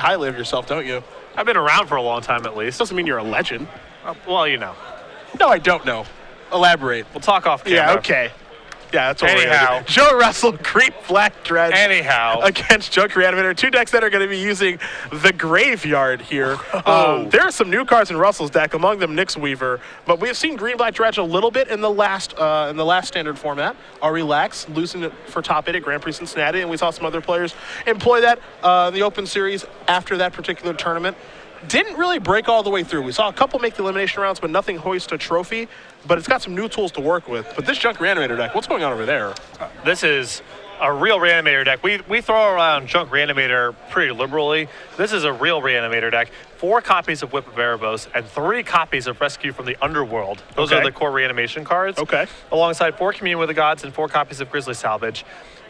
highly of yourself, don't you? I've been around for a long time at least. Doesn't mean you're a legend. Well, you know. No, I don't know. Elaborate. We'll talk off camera. Yeah, okay. Yeah, that's what Anyhow. we're gonna do. Joe Russell, green, black, dreads. Anyhow. Against Junker Reanimator. Two decks that are going to be using the Graveyard here. There are some new cards in Russell's deck, among them Nyx Weaver. But we have seen green, black, dredge a little bit in the last standard format. Relax, losing it for top 8 at Grand Prix Cincinnati. And we saw some other players employ that in the Open Series after that particular tournament. Didn't really break all the way through. We saw a couple make the elimination rounds, but nothing hoist a trophy. But it's got some new tools to work with. But this Junk Reanimator deck, what's going on over there? This is a real Reanimator deck. We throw around Junk Reanimator pretty liberally. This is a real Reanimator deck. 4 copies of Whip of Erebos and 3 copies of Rescue from the Underworld. Those are the core reanimation cards. Okay. Alongside 4 Commune with the Gods and 4 copies of Grizzly Salvage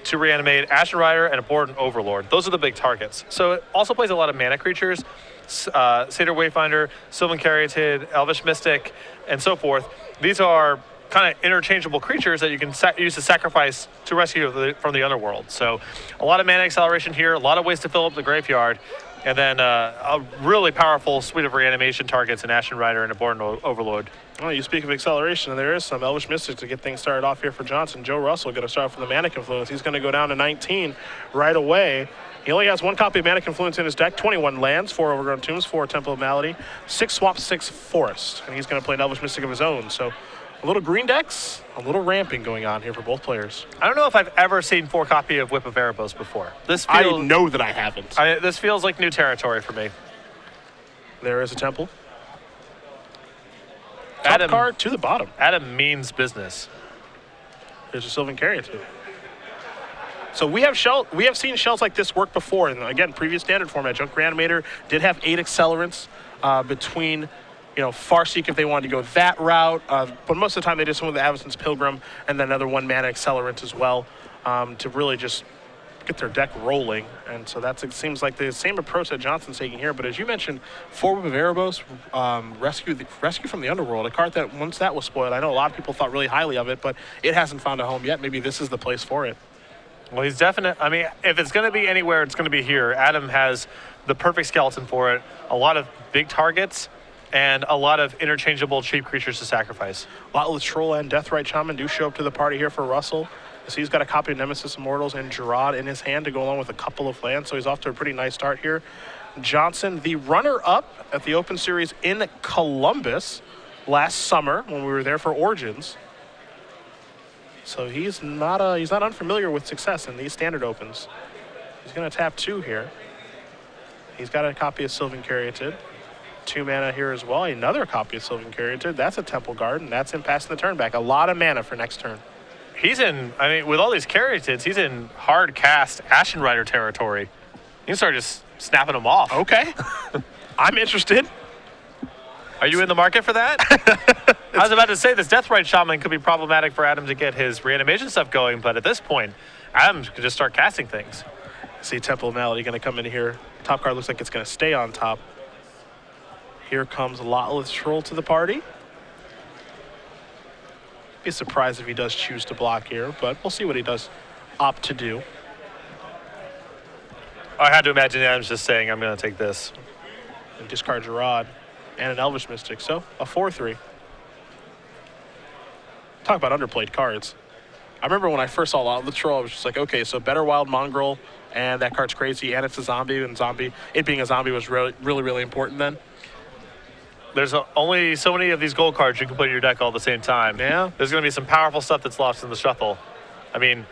to reanimate Ashen Rider and Abhorrent Overlord. Those are the big targets. So it also plays a lot of mana creatures. Satyr Wayfinder, Sylvan Caryatid, Elvish Mystic, and so forth. These are kind of interchangeable creatures that you can use to sacrifice to rescue from the underworld. So a lot of mana acceleration here, a lot of ways to fill up the graveyard, and then a really powerful suite of reanimation targets in Ashen Rider and Abhorrent Overlord. Well, you speak of acceleration, and there is some Elvish Mystic to get things started off here for Johnson. Joe Russell going to start from the Mana Confluence. He's going to go down to 19 right away. He only has 1 copy of Mana Confluence in his deck, 21 lands, 4 Overgrown Tombs, 4 Temple of Malady, 6 Swamp, 6 Forest. And he's going to play an Elvish Mystic of his own. So a little green decks, a little ramping going on here for both players. I don't know if I've ever seen 4 copy of Whip of Erebos before. I know that I haven't. This feels like new territory for me. There is a Temple. Top card to the bottom. Adam means business. There's a Sylvan Caryatid. So we have seen shells like this work before. And again, previous standard format, Junk Reanimator did have 8 accelerants between, Farseek if they wanted to go that route. But most of the time they did some with the Avacyn's Pilgrim and then another 1 mana accelerant as well to really just get their deck rolling. And so it seems like the same approach that Johnson's taking here. But as you mentioned, 4 Whip of Erebos, Rescue from the Underworld, a card that once that was spoiled, I know a lot of people thought really highly of it, but it hasn't found a home yet. Maybe this is the place for it. Well, he's definite. I mean, if it's going to be anywhere, it's going to be here. Adam has the perfect skeleton for it. A lot of big targets and a lot of interchangeable cheap creatures to sacrifice. Lotless Troll and Deathrite Shaman do show up to the party here for Russell. So he's got a copy of Nemesis Immortals and Gerard in his hand to go along with a couple of lands. So he's off to a pretty nice start here. Johnson, the runner-up at the Open Series in Columbus last summer when we were there for Origins. So he's not unfamiliar with success in these standard opens. He's going to tap 2 here. He's got a copy of Sylvan Caryatid. 2 mana here as well. Another copy of Sylvan Caryatid. That's a Temple Guard, and that's him passing the turn back. A lot of mana for next turn. He's in, with all these Caryatids, he's in hard cast Ashen Rider territory. You can start just snapping them off. Okay. I'm interested. Are you in the market for that? I was about to say this Deathrite Shaman could be problematic for Adam to get his reanimation stuff going, but at this point, Adam could just start casting things. See Temple of Malady going to come in here. Top card looks like it's going to stay on top. Here comes Lotless Troll to the party. Be surprised if he does choose to block here, but we'll see what he does opt to do. I had to imagine Adam's just saying, I'm going to take this. And discard Gerard and an Elvish Mystic, so a 4/3. Talk about underplayed cards. I remember when I first saw Lotless Troll, I was just like, okay, so Better Wild Mongrel, and that card's crazy, and it's a zombie, and it being a zombie was really, really, really important then. There's only so many of these gold cards you can put in your deck all at the same time. Yeah. There's going to be some powerful stuff that's lost in the shuffle. I mean,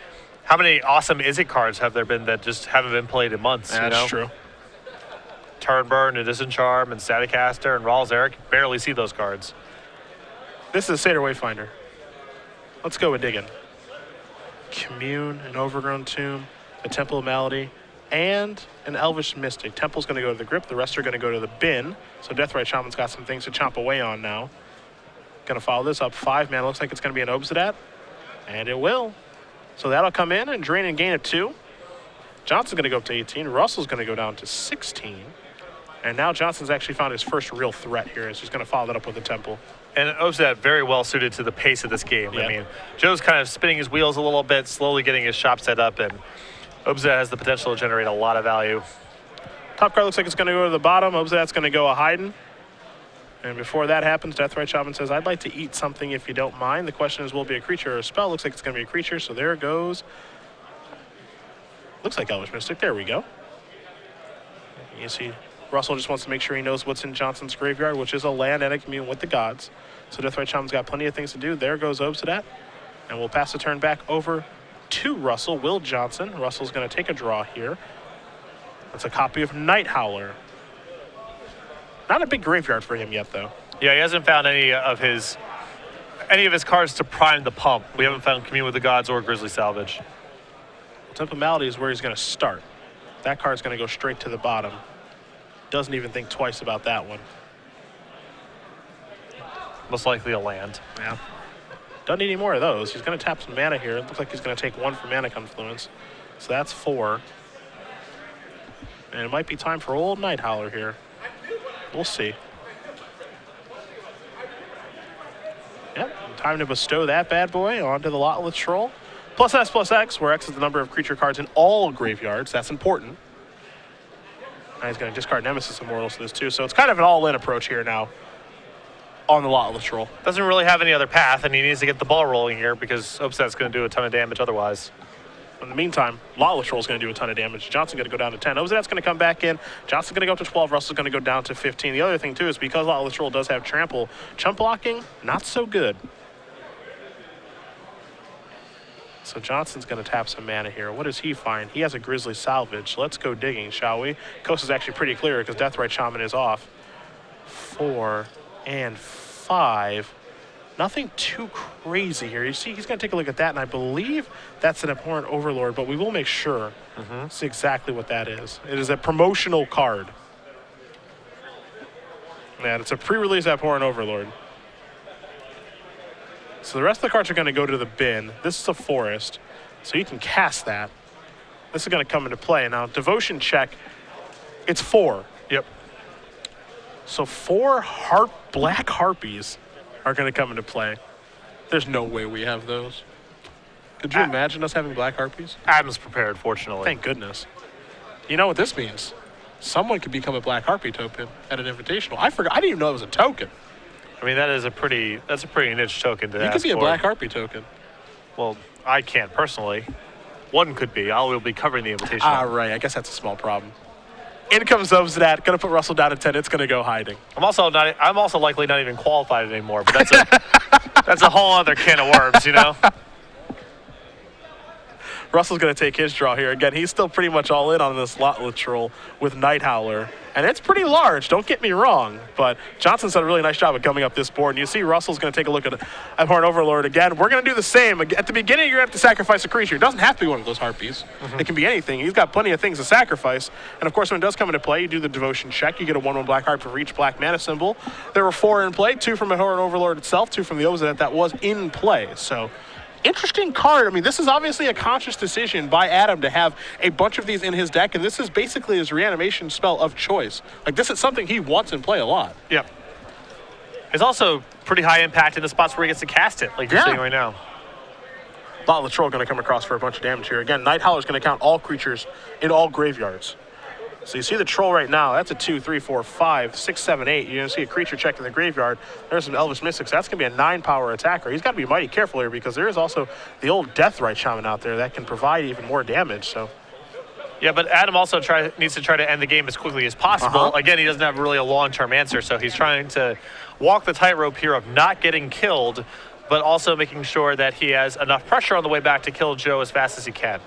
how many awesome Izzet cards have there been that just haven't been played in months? That's true. Turnburn and Disencharm and Staticaster and Rawls Eric, barely see those cards. This is a Satyr Wayfinder. Let's go with digging. Commune, an Overgrown Tomb, a Temple of Malady, and an Elvish Mystic. Temple's going to go to the grip. The rest are going to go to the bin. So Deathrite Shaman's got some things to chomp away on now. Going to follow this up 5 mana. Looks like it's going to be an Obsidian. And it will. So that'll come in and drain and gain of 2. Johnson's going to go up to 18. Russell's going to go down to 16. And now Johnson's actually found his first real threat here. He's going to follow that up with a Temple. And Obsidian very well suited to the pace of this game. Yep. I mean, Joe's kind of spinning his wheels a little bit, slowly getting his shop set up, and Obsidian has the potential to generate a lot of value. Top card looks like it's going to go to the bottom. Hopes that's going to go a hiding. And before that happens, Deathrite Shaman says, I'd like to eat something if you don't mind. The question is, will it be a creature or a spell? Looks like it's going to be a creature, so there it goes. Looks like Elvish Mystic. There we go. You see, Russell just wants to make sure he knows what's in Johnson's graveyard, which is a land and a commune with the gods. So Deathrite Shaman's got plenty of things to do. There goes Obsidat. And we'll pass the turn back over to Russell, Will Johnson. Russell's going to take a draw here. That's a copy of Night Howler. Not a big graveyard for him yet, though. Yeah, he hasn't found any of his cards to prime the pump. We haven't found Commune with the Gods or Grizzly Salvage. Temple Malady is where he's going to start. That card's going to go straight to the bottom. Doesn't even think twice about that one. Most likely a land. Yeah. Doesn't need any more of those. He's going to tap some mana here. It looks like he's going to take 1 for Mana Confluence. So that's 4. And it might be time for old Night Howler here. We'll see. Yep, time to bestow that bad boy onto the Lotless Troll. Plus S plus X, where X is the number of creature cards in all graveyards. That's important. And he's going to discard Nemesis Immortals to this too. So it's kind of an all-in approach here now on the Lotless Troll. Doesn't really have any other path, and he needs to get the ball rolling here because Obsidat's going to do a ton of damage otherwise. In the meantime, Lotless Troll is going to do a ton of damage. Johnson going to go down to 10. Obsidat's going to come back in. Johnson's going to go up to 12. Russell's going to go down to 15. The other thing, too, is because Lotless Troll does have trample, chump blocking, not so good. So Johnson's going to tap some mana here. What does he find? He has a Grizzly Salvage. Let's go digging, shall we? Coast is actually pretty clear because Deathrite Shaman is off. 4 and 5. Nothing too crazy here. You see, he's going to take a look at that, and I believe that's an Abhorrent Overlord, but we will make sure. See exactly what that is. It is a promotional card. And it's a pre-release Abhorrent Overlord. So the rest of the cards are going to go to the bin. This is a forest, so you can cast that. This is going to come into play. Now, Devotion Check, it's 4. Yep. So 4 Black Harpies are going to come into play. There's no way we have those. Could you imagine us having Black Harpies? Adam's prepared, fortunately. Thank goodness. You know what this means? Someone could become a Black Harpy token at an invitational. I forgot. I didn't even know it was a token. I mean, that's a pretty niche token to ask for. You could be a Black Harpy token. Well, I can't personally. One could be. I will be covering the invitation. Ah, right. I guess that's a small problem. In comes Obsidat. Going to put Russell down at 10. It's going to go hiding. I'm also likely not even qualified anymore. But that's a whole other can of worms, you know. Russell's going to take his draw here. Again, he's still pretty much all in on this Lotless Troll with Night Howler. And it's pretty large, don't get me wrong. But Johnson's done a really nice job of coming up this board. And you see Russell's going to take a look at Abhorrent Overlord again. We're going to do the same. At the beginning, you're going to have to sacrifice a creature. It doesn't have to be one of those Harpies. It can be anything. He's got plenty of things to sacrifice. And, of course, when it does come into play, you do the Devotion Check. You get a 1/1 Black Harp for each black mana symbol. There were 4 in play, 2 from Abhorrent Overlord itself, 2 from the Obsidat that was in play. So interesting card. I mean, this is obviously a conscious decision by Adam to have a bunch of these in his deck, and this is basically his reanimation spell of choice. Like, this is something he wants in play a lot. Yep. It's also pretty high impact in the spots where he gets to cast it, like you're seeing right now. Lotless Troll going to come across for a bunch of damage here. Again, Night Howler is going to count all creatures in all graveyards. So you see the Troll right now. That's a 2, 3, 4, 5, 6, 7, 8. You're going to see a creature check in the graveyard. There's some Elvish Mystics. That's going to be a 9-power attacker. He's got to be mighty careful here because there is also the old Deathrite Shaman out there that can provide even more damage. So, yeah, but Adam also needs to try to end the game as quickly as possible. Again, he doesn't have really a long-term answer, so he's trying to walk the tightrope here of not getting killed, but also making sure that he has enough pressure on the way back to kill Joe as fast as he can.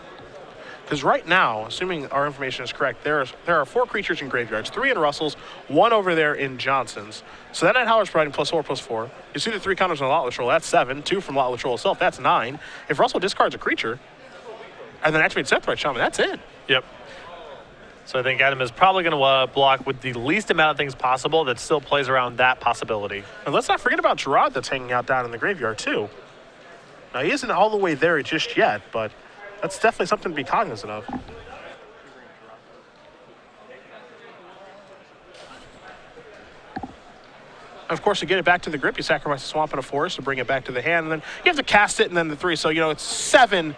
Because right now, assuming our information is correct, there are 4 creatures in graveyards, 3 in Russell's, 1 over there in Johnson's. So that Night Howler's providing +4/+4. You see the 3 counters on Lotless Troll, that's 7. 2 from Lotless Troll itself, that's 9. If Russell discards a creature and then activates Deathrite Shaman, that's it. Yep. So I think Adam is probably going to block with the least amount of things possible that still plays around that possibility. And let's not forget about Gerard that's hanging out down in the graveyard too. Now, he isn't all the way there just yet, but that's definitely something to be cognizant of. Of course, to get it back to the grip, you sacrifice a swamp and a forest to bring it back to the hand, and then you have to cast it, and then the 3. So, it's seven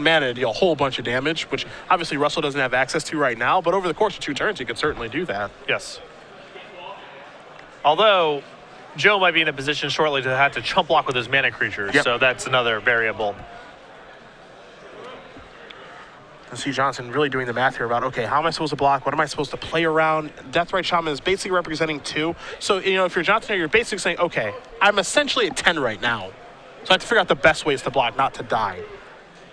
mana to deal a whole bunch of damage, which obviously Russell doesn't have access to right now, but over the course of 2 turns, he could certainly do that. Yes. Although, Joe might be in a position shortly to have to chump block with his mana creatures, so that's another variable. And see Johnson really doing the math here about, okay, how am I supposed to block? What am I supposed to play around? Deathrite Shaman is basically representing 2. So, if you're Johnson, you're basically saying, okay, I'm essentially at 10 right now. So I have to figure out the best ways to block, not to die.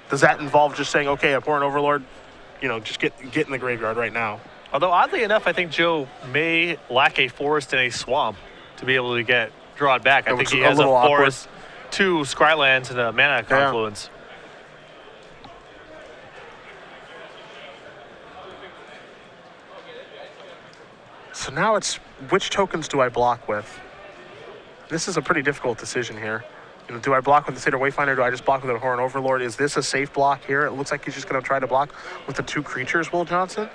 Does that involve just saying, okay, Abhorrent Overlord, just get in the graveyard right now? Although, oddly enough, I think Joe may lack a forest and a swamp to be able to get drawn back. I think he has a forest, 2 Scrylands, and a mana confluence. So now it's, which tokens do I block with? This is a pretty difficult decision here. Do I block with the Satyr Wayfinder? Do I just block with the Abhorrent Overlord? Is this a safe block here? It looks like he's just going to try to block with the 2 creatures, Will Johnson.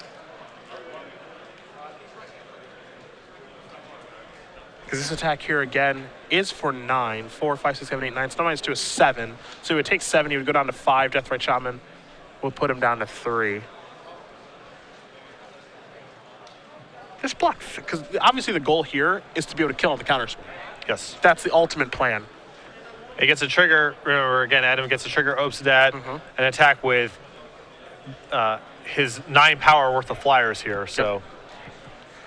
Because this attack here again is for 9. 4, 5, 6, 7, 8, 9. So now minus 2 is 7. So he would take 7. He would go down to 5. Deathrite Shaman will put him down to 3. Just block, because obviously the goal here is to be able to kill on the counter swing. Yes. That's the ultimate plan. It gets a trigger. Remember, again, Adam gets a trigger Obsidat, an attack with his 9 power worth of flyers here. So,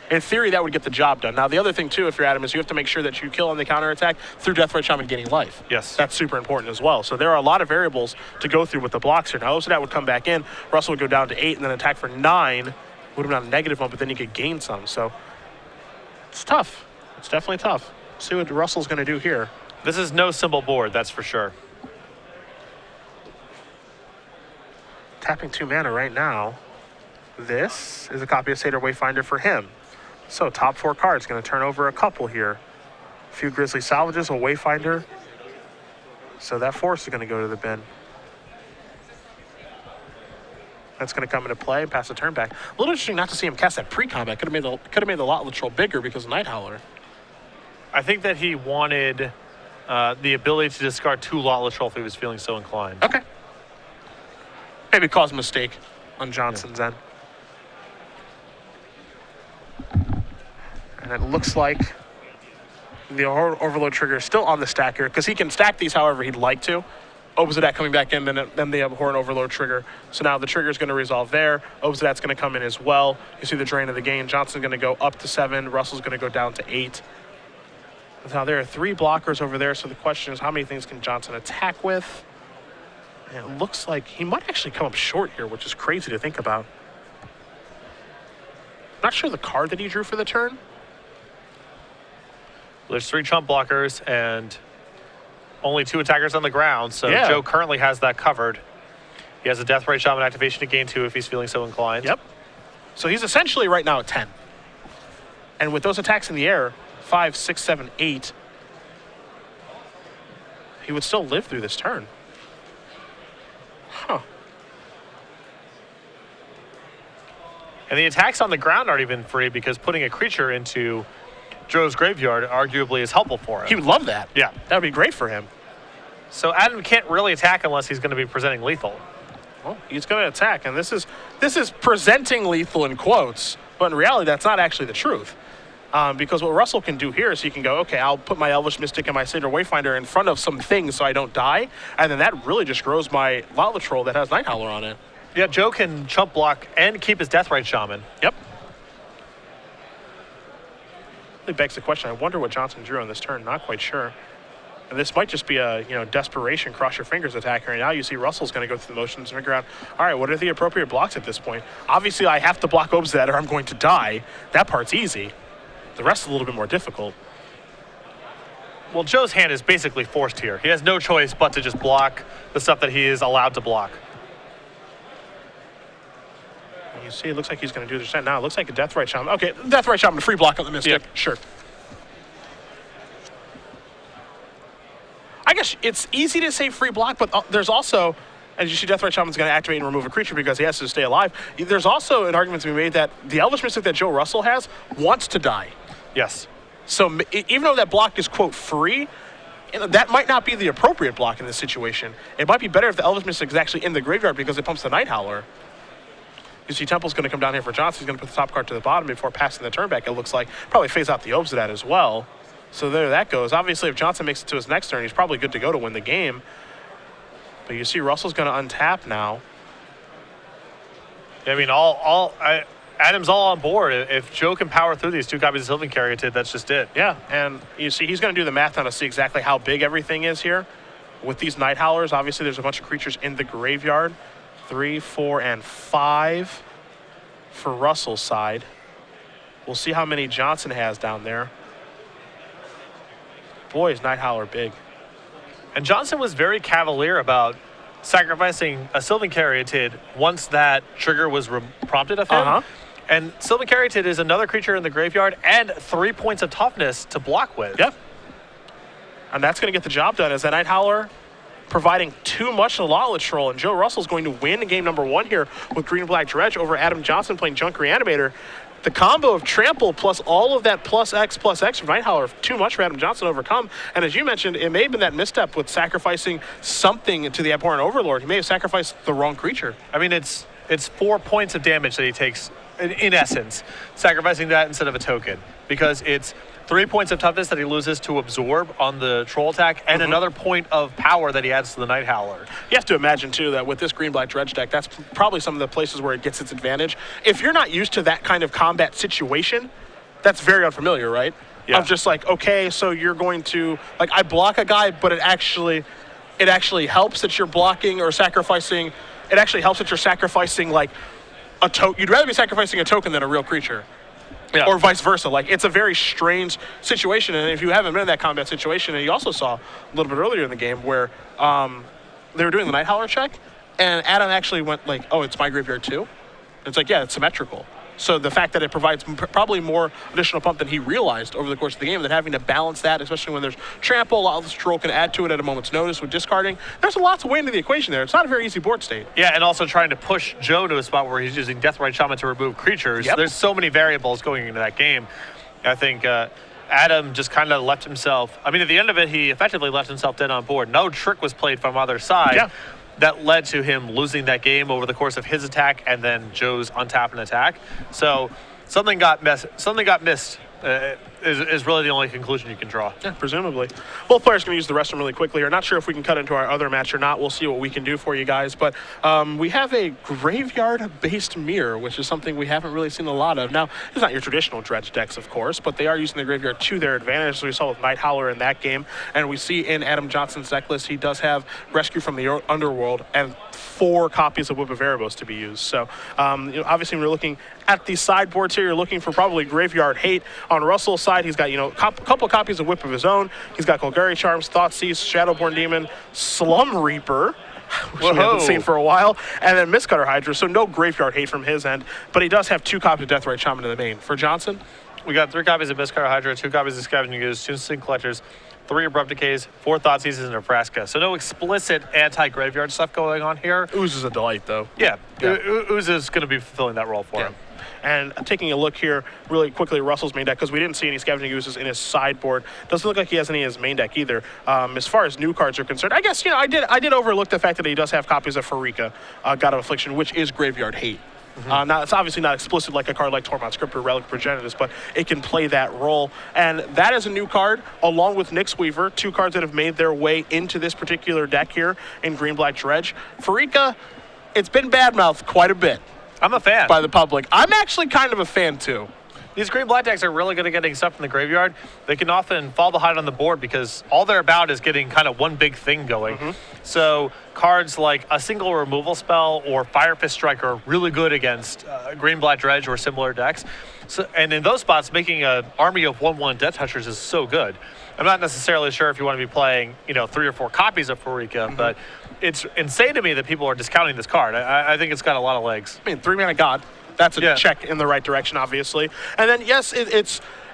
in theory, that would get the job done. Now, the other thing, too, if you're Adam, is you have to make sure that you kill on the counter attack through Deathrite Shaman gaining life. Yes. That's super important as well. So there are a lot of variables to go through with the blocks here. Now, Obsidat would come back in. Russell would go down to 8 and then attack for 9. Would have been on a -1, but then you could gain some. So it's tough. It's definitely tough. See what Russell's going to do here. This is no simple board, that's for sure. Tapping 2 mana right now. This is a copy of Satyr Wayfinder for him. So top 4 cards, going to turn over a couple here. A few Grizzly Salvages, a Wayfinder. So that force is going to go to the bin. That's going to come into play and pass the turn back. A little interesting not to see him cast that pre-combat. Could have made the Lot Troll bigger because of Night Howler. I think that he wanted the ability to discard 2 Lot Troll if he was feeling so inclined. Okay. Maybe caused a mistake on Johnson's end. And it looks like the Overload trigger is still on the stack here because he can stack these however he'd like to. Obsidat coming back in, then they have Abhorrent Overlord trigger. So now the trigger is going to resolve there. Obsidat's going to come in as well. You see the drain of the game. Johnson's going to go up to 7. Russell's going to go down to 8. Now there are 3 blockers over there, so the question is how many things can Johnson attack with? And it looks like he might actually come up short here, which is crazy to think about. Not sure the card that he drew for the turn. There's 3 chump blockers and only 2 attackers on the ground, so Joe currently has that covered. He has a Deathrite Shaman activation to gain 2 if he's feeling so inclined. Yep. So he's essentially right now at 10. And with those attacks in the air, 5, 6, 7, 8, he would still live through this turn. Huh. And the attacks on the ground aren't even free because putting a creature into Joe's graveyard arguably is helpful for him. He would love that. Yeah. That would be great for him. So Adam can't really attack unless he's going to be presenting lethal. Well, he's going to attack, and this is presenting lethal in quotes, but in reality, that's not actually the truth. Because what Russell can do here is he can go, okay, I'll put my Elvish Mystic and my Satyr Wayfinder in front of some things so I don't die, and then that really just grows my Lot Troll that has Night Howler on it. Yeah, Joe can chump block and keep his Deathrite Shaman. Yep. It begs the question, I wonder what Johnson drew on this turn. Not quite sure. And this might just be a desperation, cross your fingers attack. Right now you see Russell's going to go through the motions and figure out, all right, what are the appropriate blocks at this point? Obviously, I have to block Obsidat or I'm going to die. That part's easy. The rest is a little bit more difficult. Well, Joe's hand is basically forced here. He has no choice but to just block the stuff that he is allowed to block. And you see, it looks like he's going to do this now. It looks like a Deathrite Shaman. Okay, Deathrite Shaman, free block on the Mystic. Yep. Sure. I guess it's easy to say free block, but there's also, as you see, Deathrite Shaman's going to activate and remove a creature because he has to stay alive. There's also an argument to be made that the Elvish Mystic that Joe Russell has wants to die. Yes. So even though that block is, quote, free, that might not be the appropriate block in this situation. It might be better if the Elvish Mystic is actually in the graveyard because it pumps the Night Howler. You see Temple's going to come down here for Johnson. He's going to put the top card to the bottom before passing the turn back, it looks like. Probably phase out the Obes of that as well. So there that goes. Obviously, if Johnson makes it to his next turn, he's probably good to go to win the game. But you see Russell's going to untap now. I mean, Adam's all on board. If Joe can power through these 2 copies of Sylvan Caryatid, that's just it. Yeah, and you see he's going to do the math now to see exactly how big everything is here. With these Night Howlers, obviously there's a bunch of creatures in the graveyard. 3, 4, and 5 for Russell's side. We'll see how many Johnson has down there. Boy, is Night Howler big. And Johnson was very cavalier about sacrificing a Sylvan Caryatid once that trigger was prompted of him. And Sylvan Caryatid is another creature in the graveyard and 3 points of toughness to block with. Yep. And that's going to get the job done as that Night Howler providing too much to the Lawlet Troll, and Joe Russell's going to win game number 1 here with Green-Black Dredge over Adam Johnson playing Junk Reanimator. The combo of Trample plus all of that plus X from Night Howler, too much for Adam Johnson to overcome. And as you mentioned, it may have been that misstep with sacrificing something to the Abhorrent Overlord. He may have sacrificed the wrong creature. I mean, it's 4 points of damage that he takes, in essence, sacrificing that instead of a token, because it's 3 points of toughness that he loses to absorb on the troll attack, and another point of power that he adds to the Night Howler. You have to imagine, too, that with this Green-Black Dredge deck, that's probably some of the places where it gets its advantage. If you're not used to that kind of combat situation, that's very unfamiliar, right? Yeah. Of just like, okay, so you're going to, like, I block a guy, but it actually helps that you're blocking or sacrificing. It actually helps that you're sacrificing, like, a token. You'd rather be sacrificing a token than a real creature. Yeah. Or vice versa. Like, it's a very strange situation, and if you haven't been in that combat situation, and you also saw a little bit earlier in the game where they were doing the Night Howler check, and Adam actually went like, oh, it's my graveyard too? And it's like, yeah, it's symmetrical. So the fact that it provides probably more additional pump than he realized over the course of the game, that having to balance that, especially when there's trample, Lawless Troll can add to it at a moment's notice with discarding. There's a lot to weigh into the equation there. It's not a very easy board state. Yeah, and also trying to push Joe to a spot where he's using Deathrite Shaman to remove creatures. Yep. There's so many variables going into that game. I think Adam just kind of left himself, I mean, at the end of it, he effectively left himself dead on board. No trick was played from either side. Yeah. That led to him losing that game over the course of his attack and then Joe's untap and attack. So something got missed is really the only conclusion you can draw. Yeah, presumably. Both players can use the restroom really quickly. We're not sure if we can cut into our other match or not. We'll see what we can do for you guys. But we have a graveyard-based mirror, which is something we haven't really seen a lot of. Now, it's not your traditional dredge decks, of course, but they are using the graveyard to their advantage, as we saw with Night Howler in that game. And we see in Adam Johnson's deck list, he does have Rescue from the Underworld and 4 copies of Whip of Erebos to be used. So, obviously, when we're looking at the sideboards here, you're looking for probably graveyard hate. On Russell's side, he's got, a couple copies of Whip of his own. He's got Golgari Charms, Thoughtseize, Shadowborn Demon, Slum Reaper, which we haven't seen for a while, and then Mistcutter Hydra. So no graveyard hate from his end, but he does have 2 copies of Deathrite Shaman in the main. For Johnson, we got 3 copies of Mistcutter Hydra, 2 copies of Scavenging Ooze, 2 Sin Collectors, 3 Abrupt Decays, 4 Thoughtseizes, and Nebraska. So no explicit anti-graveyard stuff going on here. Ooze is a delight, though. Yeah. Ooze is going to be fulfilling that role for him. And taking a look here really quickly at Russell's main deck, because we didn't see any Scavenging Oozes in his sideboard. Doesn't look like he has any in his main deck either. As far as new cards are concerned, I guess, I did overlook the fact that he does have copies of Farika, God of Affliction, which is graveyard hate. Now, it's obviously not explicit like a card like Tormod Script or Relic Progenitus, but it can play that role. And that is a new card, along with Nyx Weaver, 2 cards that have made their way into this particular deck here in Green-Black Dredge. Farika, it's been badmouthed quite a bit. I'm a fan. By the public. I'm actually kind of a fan, too. These green-black decks are really good at getting stuff in the graveyard. They can often fall behind on the board because all they're about is getting kind of one big thing going. So cards like a single removal spell or Fire Fist Strike are really good against green-black dredge or similar decks. So, and in those spots, making an army of 1/1 Death Touchers is so good. I'm not necessarily sure if you want to be playing, 3 or 4 copies of Farika, but it's insane to me that people are discounting this card. I think it's got a lot of legs. I mean, 3-mana God. That's a check in the right direction, obviously. And then, yes,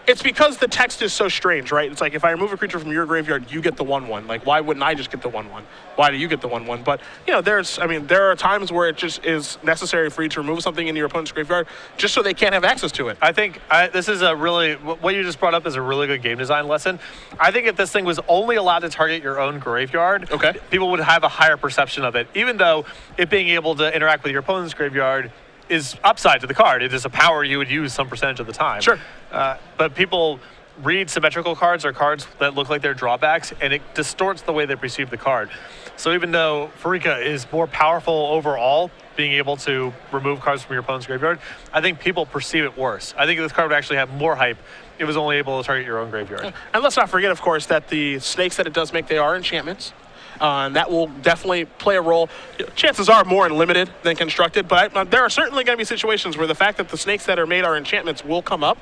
It's because the text is so strange, right? It's like if I remove a creature from your graveyard, you get the 1/1. Like, why wouldn't I just get the 1/1? Why do you get the 1/1? But, you know, there are times where it just is necessary for you to remove something in your opponent's graveyard just so they can't have access to it. I think this is what you just brought up is a really good game design lesson. I think if this thing was only allowed to target your own graveyard, Okay. people would have a higher perception of it, even though it being able to interact with your opponent's graveyard is upside to the card. It is a power you would use some percentage of the time. Sure. But people read symmetrical cards or cards that look like they're drawbacks, and it distorts the way they perceive the card. So even though Pharika is more powerful overall, being able to remove cards from your opponent's graveyard, I think people perceive it worse. I think this card would actually have more hype if it was only able to target your own graveyard. And let's not forget, of course, that the snakes that it does make, they are enchantments. And that will definitely play a role. Chances are more in limited than constructed, but there are certainly going to be situations where the fact that the snakes that are made are enchantments will come up,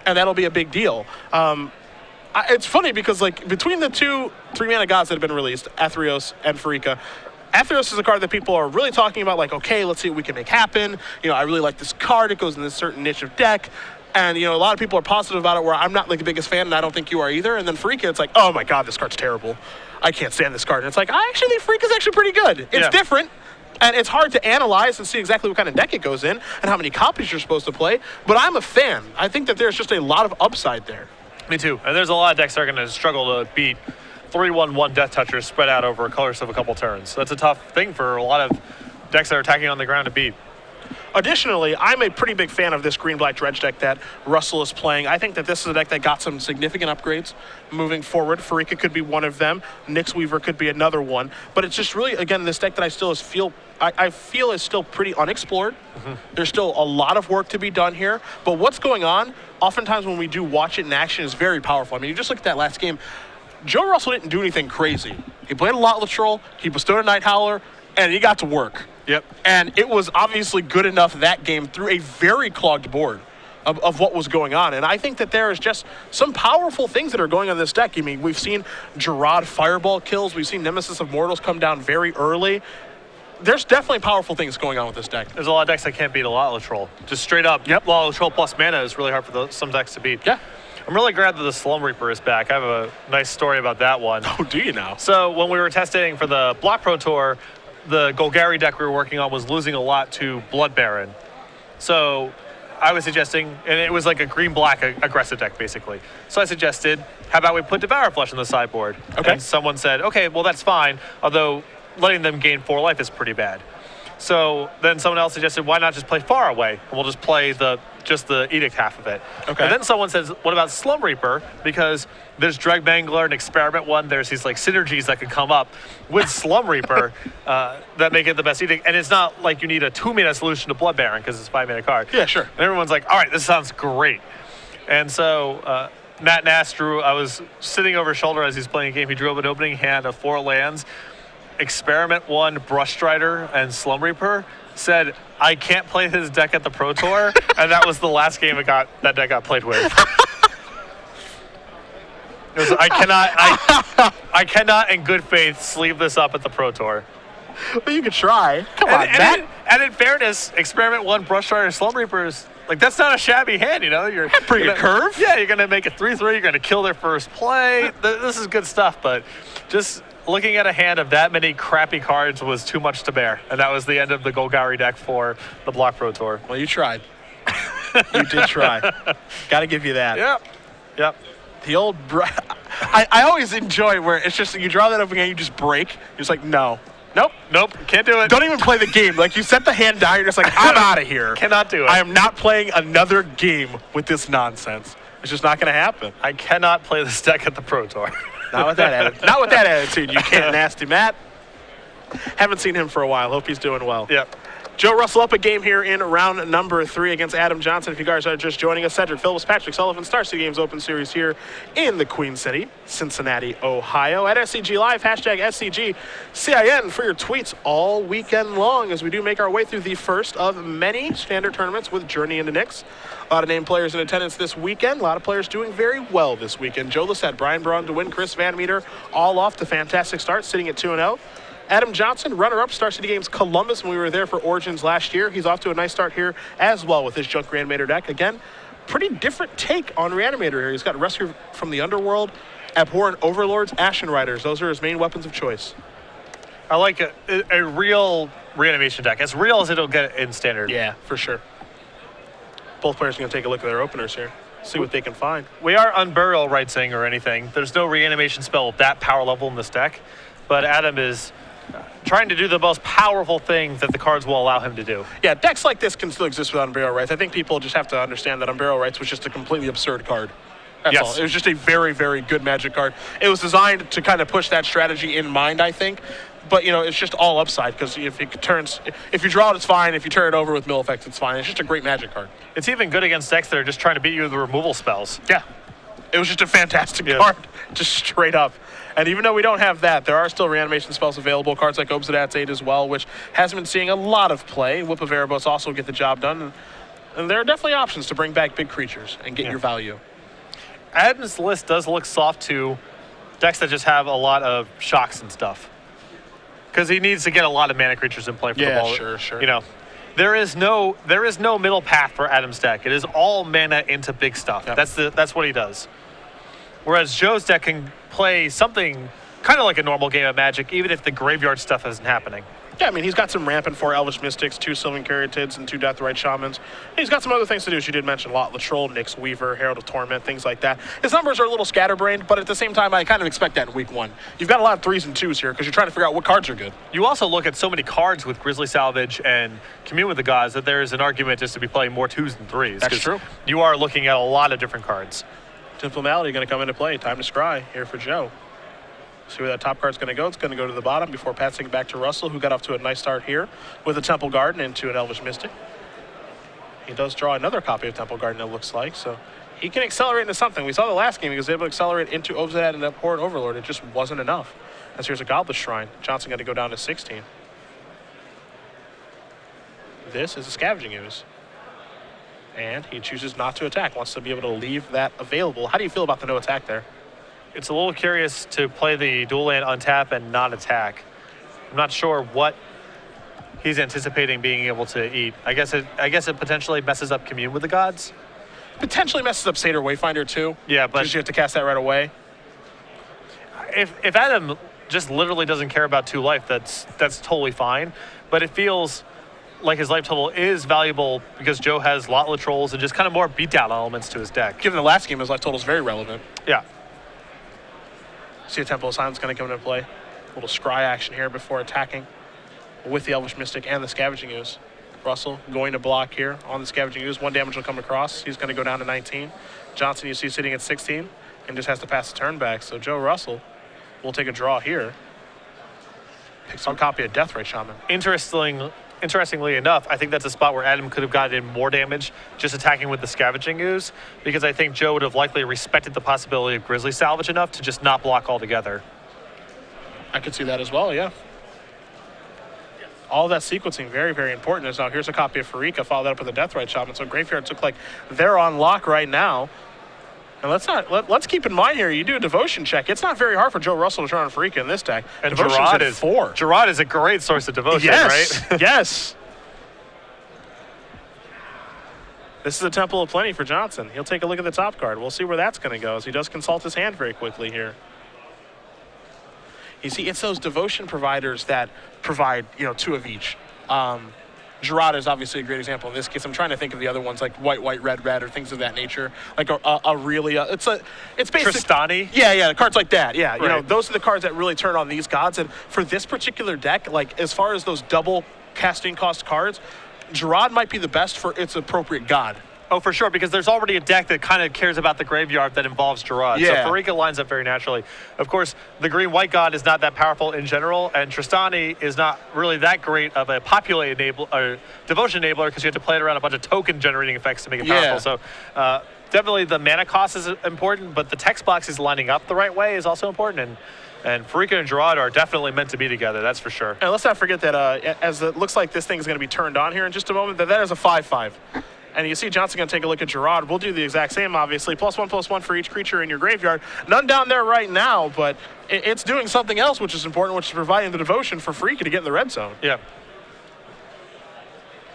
and that'll be a big deal. It's funny because, like, between the two 3-mana gods that have been released, Athreos and Pharika, Athreos is a card that people are really talking about, like, okay, let's see what we can make happen. You know, I really like this card. It goes in this certain niche of deck. And, you know, a lot of people are positive about it, where I'm not, like, the biggest fan, and I don't think you are either. And then Pharika, it's like, oh, my God, this card's terrible. I can't stand this card. And it's like, I actually think Pharika's actually pretty good. It's different, and it's hard to analyze and see exactly what kind of deck it goes in and how many copies you're supposed to play. But I'm a fan. I think that there's just a lot of upside there. Me too. And there's a lot of decks that are going to struggle to beat 3/1/1 Death Touchers spread out over a colors of a couple turns. So that's a tough thing for a lot of decks that are attacking on the ground to beat. Additionally, I'm a pretty big fan of this green-black dredge deck that Russell is playing. I think that this is a deck that got some significant upgrades moving forward. Pharika could be one of them. Nyx Weaver could be another one. But it's just really, again, this deck that I feel is still pretty unexplored. Mm-hmm. There's still a lot of work to be done here. But what's going on, oftentimes when we do watch it in action, is very powerful. I mean, you just look at that last game. Joe Russell didn't do anything crazy. He played a lot Latrell, he bestowed a Night Howler, and he got to work. Yep. And it was obviously good enough that game through a very clogged board of what was going on. And I think that there is just some powerful things that are going on in this deck. I mean, we've seen Gerard Fireball kills. We've seen Nemesis of Mortals come down very early. There's definitely powerful things going on with this deck. There's a lot of decks that can't beat a lot of Latrell. Just straight up, Law Latrell plus mana is really hard for some decks to beat. Yeah. I'm really glad that the Slum Reaper is back. I have a nice story about that one. Oh, do you now? So when we were testing for the Block Pro Tour, the Golgari deck we were working on was losing a lot to Blood Baron. So I was suggesting, and it was like a green-black aggressive deck, basically. So I suggested, how about we put Devour Flesh on the sideboard? Okay. And someone said, okay, well, that's fine, although letting them gain 4 life is pretty bad. So then someone else suggested, why not just play Far Away? And we'll just play just the Edict half of it. Okay. And then someone says, what about Slum Reaper? Because there's Dreg Mangler and Experiment 1. There's these like synergies that could come up with Slum Reaper that make it the best Edict. And it's not like you need a 2-mana solution to Blood Baron because it's a 5-mana card. Yeah, sure. And everyone's like, all right, this sounds great. And so Matt Nass I was sitting over his shoulder as he's playing a game. He drew up an opening hand of 4 lands. Experiment 1, Brush Strider, and Slum Reaper, said, I can't play his deck at the Pro Tour, and that was the last game that deck got played with. It was, I cannot in good faith sleeve this up at the Pro Tour. But you could try. Come on, Matt. And in fairness, Experiment 1, Brush Strider, Slum Reaper is, like, that's not a shabby hand, you know? You're pretty good curve. Yeah, you're going to make a 3/3, you're going to kill their first play. This is good stuff, but just looking at a hand of that many crappy cards was too much to bear. And that was the end of the Golgari deck for the Block Pro Tour. Well, you tried. You did try. Got to give you that. Yep. The old... I always enjoy where it's just you draw that up again, you just break. You're just like, no. Nope, can't do it. Don't even play the game. Like, you set the hand down, you're just like, I'm out of here. Cannot do it. I am not playing another game with this nonsense. It's just not going to happen. I cannot play this deck at the Pro Tour. Not with that attitude. Not with that attitude. You can't, Nasty Matt. Haven't seen him for a while. Hope he's doing well. Yep. Joe Russell up a game here in round number 3 against Adam Johnson. If you guys are just joining us, Cedric Phillips, Patrick Sullivan, Star City Games Open Series here in the Queen City, Cincinnati, Ohio. At SCG Live, hashtag SCGCIN for your tweets all weekend long as we do make our way through the first of many standard tournaments with Journey into Nyx. A lot of named players in attendance this weekend. A lot of players doing very well this weekend. Joe Lissette, Brian Braun to win, Chris Van Meter, all off to fantastic start, sitting at 2-0. Adam Johnson, runner-up, Star City Games Columbus when we were there for Origins last year. He's off to a nice start here as well with his Junk Grandmator deck. Again, pretty different take on Reanimator here. He's got Rescue from the Underworld, Abhorrent Overlords, Ashen Riders. Those are his main weapons of choice. I like a real reanimation deck, as real as it'll get in Standard. Yeah, for sure. Both players are going to take a look at their openers here, see what they can find. We aren't Unburial Rightsing or anything. There's no reanimation spell of that power level in this deck, but Adam is trying to do the most powerful thing that the cards will allow him to do. Yeah, decks like this can still exist without Unburial Rights. I think people just have to understand that Unburial Rights was just a completely absurd card. That's all. It was just a very, very good Magic card. It was designed to kind of push that strategy in mind, I think. But, you know, it's just all upside, because if you draw it, it's fine. If you turn it over with mill effects, it's fine. It's just a great Magic card. It's even good against decks that are just trying to beat you with the removal spells. Yeah. It was just a fantastic card, just straight up. And even though we don't have that, there are still reanimation spells available. Cards like Obsidian's Aid as well, which hasn't been seeing a lot of play. Whip of Erebos also get the job done. And there are definitely options to bring back big creatures and get your value. Adam's list does look soft to decks that just have a lot of shocks and stuff, because he needs to get a lot of mana creatures in play for the ball. Sure. You know, there is no middle path for Adam's deck. It is all mana into big stuff. Yep. That's what he does. Whereas Joe's deck can play something kind of like a normal game of Magic, even if the graveyard stuff isn't happening. Yeah, I mean, he's got some rampant 4 Elvish Mystics, 2 Sylvan Caryatids, and 2 Deathrite Shamans. And he's got some other things to do, as you did mention, a lot. Latrell, Nyx Weaver, Herald of Torment, things like that. His numbers are a little scatterbrained, but at the same time, I kind of expect that in week 1. You've got a lot of 3s and 2s here, because you're trying to figure out what cards are good. You also look at so many cards with Grizzly Salvage and Commune with the Gods that there is an argument just to be playing more 2s than 3s. That's true. You are looking at a lot of different cards. Temple Malady going to come into play. Time to scry here for Joe. See where that top card's going to go. It's going to go to the bottom before passing it back to Russell, who got off to a nice start here with a Temple Garden into an Elvish Mystic. He does draw another copy of Temple Garden, it looks like, so he can accelerate into something. We saw the last game he was able to accelerate into Obsidian and Abhorrent Overlord. It just wasn't enough. As here's a Godless Shrine. Johnson got to go down to 16. This is a Scavenging Ooze. And he chooses not to attack, wants to be able to leave that available. How do you feel about the no attack there? It's a little curious to play the dual land untap and not attack. I'm not sure what he's anticipating being able to eat. I guess it potentially messes up Commune with the Gods. Potentially messes up Satyr Wayfinder too. Yeah, but you have to cast that right away. If Adam just literally doesn't care about 2 life, that's totally fine. But it feels like his life total is valuable because Joe has lot of trolls and just kind of more beatdown elements to his deck. Given the last game, his life total is very relevant. Yeah. See a Temple of Silence going to come into play. A little scry action here before attacking with the Elvish Mystic and the Scavenging Ooze. Russell going to block here on the Scavenging Ooze. 1 damage will come across. He's going to go down to 19. Johnson, you see, sitting at 16 and just has to pass the turn back. So Joe Russell will take a draw here. Picks up a copy of Deathrite Shaman. Interestingly enough, I think that's a spot where Adam could have gotten in more damage just attacking with the Scavenging Ooze, because I think Joe would have likely respected the possibility of Grizzly Salvage enough to just not block altogether. I could see that as well, yeah. All that sequencing, very, very important. Now here's a copy of Farika, follow that up with a Deathrite Shaman. So Graveyards look like they're on lock right now. And let's keep in mind here, you do a devotion check. It's not very hard for Joe Russell to turn on Farika in this deck. And Gerard is 4. Gerard is a great source of devotion, right? Yes. This is a Temple of Plenty for Johnson. He'll take a look at the top card. We'll see where that's going to go as he does consult his hand very quickly here. You see, it's those devotion providers that provide, 2 of each. Gerard is obviously a great example in this case. I'm trying to think of the other ones like white, red, or things of that nature. Like Aurelia. It's basically Tristani. Yeah, cards like that. Yeah, right. Those are the cards that really turn on these gods. And for this particular deck, like as far as those double casting cost cards, Gerard might be the best for its appropriate god. Oh, for sure, because there's already a deck that kind of cares about the graveyard that involves Gerard. Yeah. So Farika lines up very naturally. Of course, the green-white god is not that powerful in general, and Tristani is not really that great of a populate devotion enabler because you have to play it around a bunch of token-generating effects to make it powerful. So definitely the mana cost is important, but the text box is lining up the right way is also important. And Farika and Gerard are definitely meant to be together, that's for sure. And let's not forget that as it looks like this thing is going to be turned on here in just a moment, that is a 5/5. And you see Johnson going to take a look at Gerard. We'll do the exact same, obviously. +1/+1 for each creature in your graveyard. None down there right now, but it's doing something else which is important, which is providing the devotion for Farika to get in the red zone. Yeah.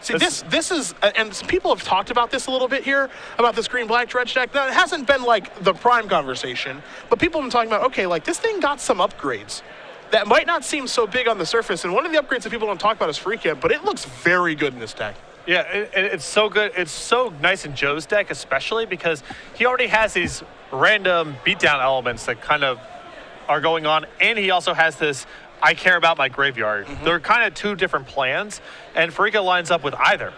See, this is, and some people have talked about this a little bit here, about this green-black dredge deck. Now, it hasn't been like the prime conversation, but people have been talking about, okay, like this thing got some upgrades that might not seem so big on the surface, and one of the upgrades that people don't talk about is free camp, but it looks very good in this deck. Yeah, it's so good. It's so nice in Joe's deck, especially because he already has these random beatdown elements that kind of are going on, and he also has this I care about my graveyard. They're kind of two different plans, and Farika lines up with either.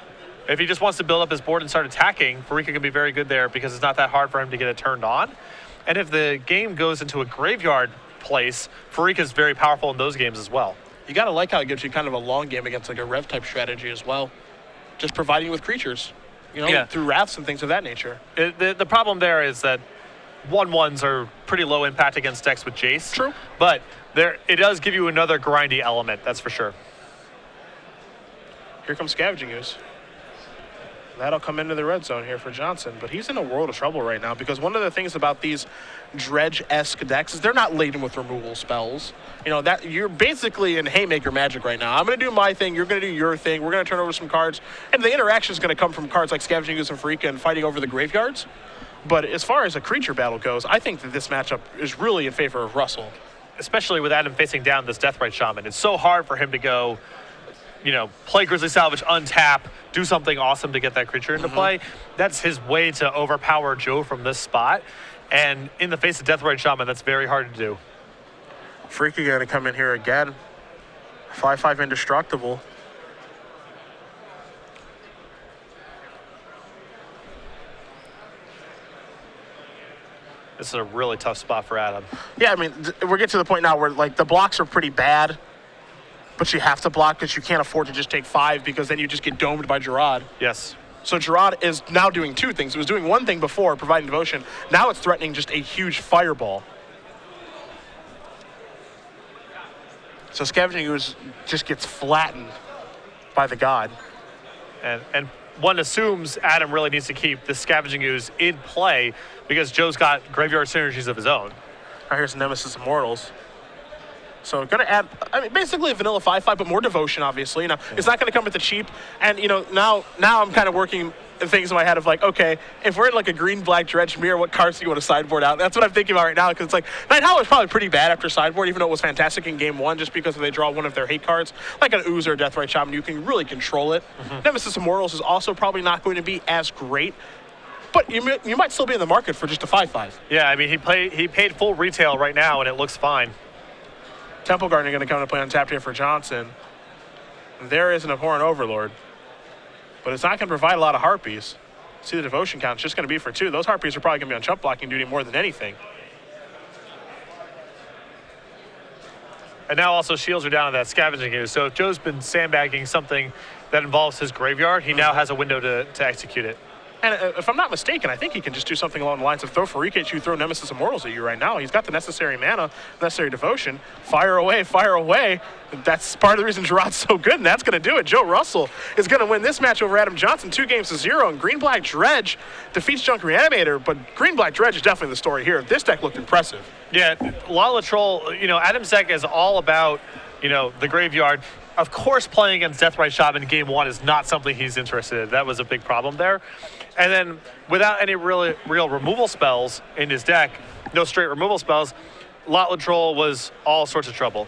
If he just wants to build up his board and start attacking, Farika can be very good there because it's not that hard for him to get it turned on. And if the game goes into a graveyard place, Farika is very powerful in those games as well. You got to like how it gives you kind of a long game against like a rev type strategy as well. Just providing you with creatures, you know, through wraths and things of that nature. The problem there is that 1/1s are pretty low impact against decks with Jace. True. But it does give you another grindy element, that's for sure. Here comes Scavenging Ooze. That'll come into the red zone here for Johnson, but he's in a world of trouble right now because one of the things about these dredge-esque decks is they're not laden with removal spells. You know, that you're basically in Haymaker Magic right now. I'm going to do my thing, you're going to do your thing, we're going to turn over some cards, and the interaction is going to come from cards like Scavenging Ooze and Farika and fighting over the graveyards. But as far as a creature battle goes, I think that this matchup is really in favor of Russell. Especially with Adam facing down this Deathrite Shaman. It's so hard for him to go, you know, play Grizzly Salvage, untap, do something awesome to get that creature into play. That's his way to overpower Joe from this spot. And in the face of Deathrite Shaman, that's very hard to do. Freaky going to come in here again. 5/5 indestructible. This is a really tough spot for Adam. Yeah, I mean, we're getting to the point now where, like, the blocks are pretty bad, but you have to block because you can't afford to just take 5 because then you just get domed by Gerard. Yes. So Gerard is now doing 2 things. It was doing one thing before, providing devotion. Now it's threatening just a huge fireball. So Scavenging Ooze just gets flattened by the god. And one assumes Adam really needs to keep the Scavenging Ooze in play because Joe's got graveyard synergies of his own. All right, here's Nemesis Immortals. So going to add, I mean, basically a vanilla 5/5, but more devotion, obviously. Now, it's not going to come at the cheap. And, you know, now I'm kind of working things in my head of like, okay, if we're in like a green-black dredge mirror, what cards do you want to sideboard out? That's what I'm thinking about right now because it's like, Night Howler is probably pretty bad after sideboard, even though it was fantastic in game 1 just because if they draw one of their hate cards, like an Ooze or a Deathrite Shaman, you can really control it. Nemesis Immortals is also probably not going to be as great, but you might still be in the market for just a 5/5. Yeah, I mean, he paid full retail right now, and it looks fine. Temple Garden going to come to play untapped here for Johnson. There is an Abhorrent Overlord, but it's not going to provide a lot of Harpies. See, the devotion count is just going to be for 2. Those Harpies are probably going to be on chump blocking duty more than anything. And now also shields are down on that Scavenging Ooze. So if Joe's been sandbagging something that involves his graveyard, he now has a window to execute it. And if I'm not mistaken, I think he can just do something along the lines of throw Farika at you, throw Nemesis Immortals at you right now. He's got the necessary mana, necessary devotion. Fire away, fire away. That's part of the reason Gerard's so good, and that's going to do it. Joe Russell is going to win this match over Adam Johnson 2-0, and Green-Black Dredge defeats Junk Reanimator, but Green-Black Dredge is definitely the story here. This deck looked impressive. Yeah, Lala Troll, you know, Adam's deck is all about, you know, the graveyard. Of course, playing against Deathrite Shaman in game 1 is not something he's interested in. That was a big problem there. And then without any real removal spells in his deck, no straight removal spells, Lot Troll was all sorts of trouble.